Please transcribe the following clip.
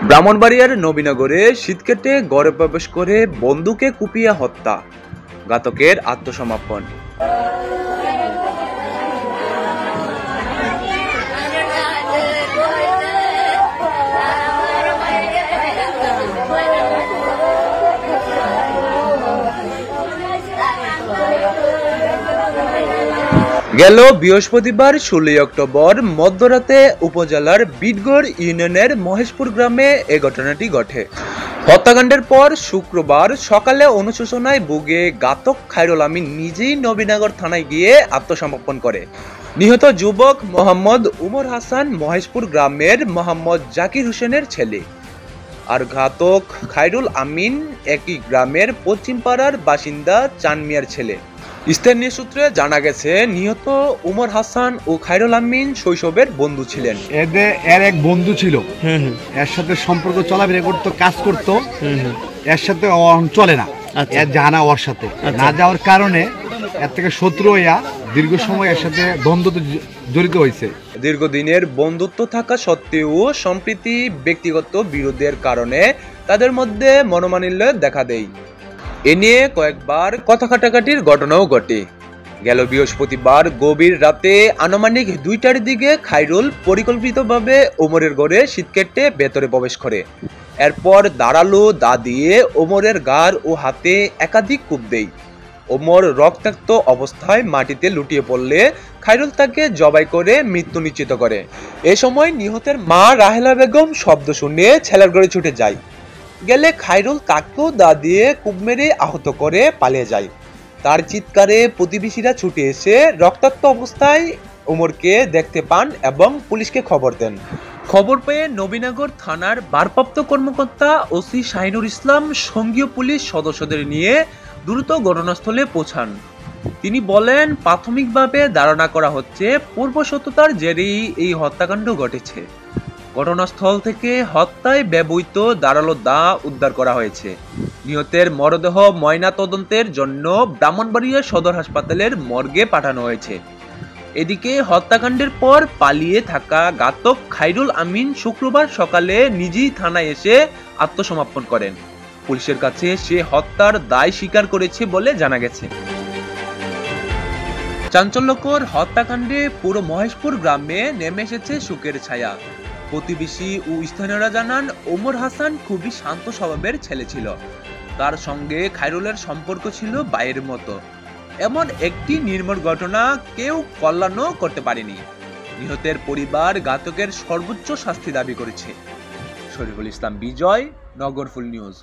ব্রাহ্মণবাড়িয়ার নবীনগরে শীত কেটে ঘরে প্রবেশ করে বন্দুকে কুপিয়ে হত্যা, ঘাতকের আত্মসমর্পণ। গেল বৃহস্পতিবার 16 অক্টোবর মধ্যরাতে উপজেলার বিটগড় ইউনিয়নের মহেশপুর গ্রামে এ ঘটনাটি ঘটে। হত্যাকাণ্ডের পর শুক্রবার সকালে অনুশোচনায় ভুগে ঘাতক খায়রুল আমিন নিজেই নবীনগর থানায় গিয়ে আত্মসমর্পণ করে। নিহত যুবক মোহাম্মদ উমর হাসান মহেশপুর গ্রামের মোহাম্মদ জাকির হোসেনের ছেলে, আর ঘাতক খায়রুল আমিন একই গ্রামের পশ্চিমপাড়ার বাসিন্দা চান মিয়ার ছেলে। স্থানীয় সূত্রে জানা গেছে, নিহত উমর হাসান ও খায়রুল আমিন শৈশবের বন্ধু ছিলেন। এর এক বন্ধু ছিল, এর সাথে সম্পর্ক চলাফেরা করতো, কাজ করতো, এর সাথে চলে না, এর জানা ওর সাথে না যাওয়ার কারণে এর থেকে শত্রু হইয়া দীর্ঘ সময় এর সাথে দ্বন্দ্বতে জড়িত হয়েছে। দীর্ঘদিনের বন্ধুত্ব থাকা সত্ত্বেও সম্প্রতি ব্যক্তিগত বিরোধের কারণে তাদের মধ্যে মনোমালিন্য দেখা দেয়। এ নিয়ে কয়েকবার কথা কাটাকাটির ঘটনাও ঘটে। গেল বৃহস্পতিবার গভীর রাতে আনুমানিক 2টার দিকে খায়রুল পরিকল্পিতভাবে ওমরের ঘরে শীত কেটে ভেতরে প্রবেশ করে। এরপর ধারালো দা দিয়ে ওমরের গাড় ও হাতে একাধিক কোপ দেয়। ওমর রক্তাক্ত অবস্থায় মাটিতে লুটিয়ে পড়লে খায়রুল তাকে জবাই করে মৃত্যু নিশ্চিত করে। এ সময় নিহতের মা রাহেলা বেগম শব্দ শুনে ছেলের ঘরে ছুটে যায়। গেলে খায়রুল তাকেও দা দিয়ে কুপ মেরে আহত করে পালিয়ে যায়। তার চিৎকারে প্রতিবেশীরা ছুটে এসে রক্তাক্ত অবস্থায় ওমরকে দেখতে পান এবং পুলিশকে খবর দেন। খবর পেয়ে নবীনগর থানার ভারপ্রাপ্ত কর্মকর্তা ওসি শাহিনুর ইসলাম সঙ্গীয় পুলিশ সদস্যদের নিয়ে দ্রুত ঘটনাস্থলে পৌঁছান। তিনি বলেন, প্রাথমিকভাবে ধারণা করা হচ্ছে পূর্বশত্রুতার জেরেই এই হত্যাকাণ্ড ঘটেছে। ঘটনাস্থল থেকে হত্যায় ব্যবহৃত ধারালো দা উদ্ধার করা হয়েছে। নিহতের মরদেহ ময়না তদন্তের জন্য ব্রাহ্মণবাড়িয়া সদর হাসপাতালের মর্গে পাঠানো হয়েছে। এদিকে হত্যাকাণ্ডের পর পালিয়ে থাকা ঘাতক খায়রুল আমিন শুক্রবার সকালে নিজেই থানায় এসে আত্মসমর্পণ করেন। পুলিশের কাছে সে হত্যার দায় স্বীকার করেছে বলে জানা গেছে। চাঞ্চল্যকর হত্যাকাণ্ডে পুরো মহেশপুর গ্রামে নেমে এসেছে শোকের ছায়া। প্রতিবেশী ও স্থানীয়রা জানান, ওমর হাসান খুবই শান্ত স্বভাবের ছেলে ছিল। তার সঙ্গে খায়রুলের সম্পর্ক ছিল ভাইয়ের মতো। এমন একটি নির্মম ঘটনা কেউ কল্যাণও করতে পারেনি। নিহতের পরিবার ঘাতকের সর্বোচ্চ শাস্তি দাবি করেছে। শরীফুল ইসলাম বিজয়, নগরফুল নিউজ।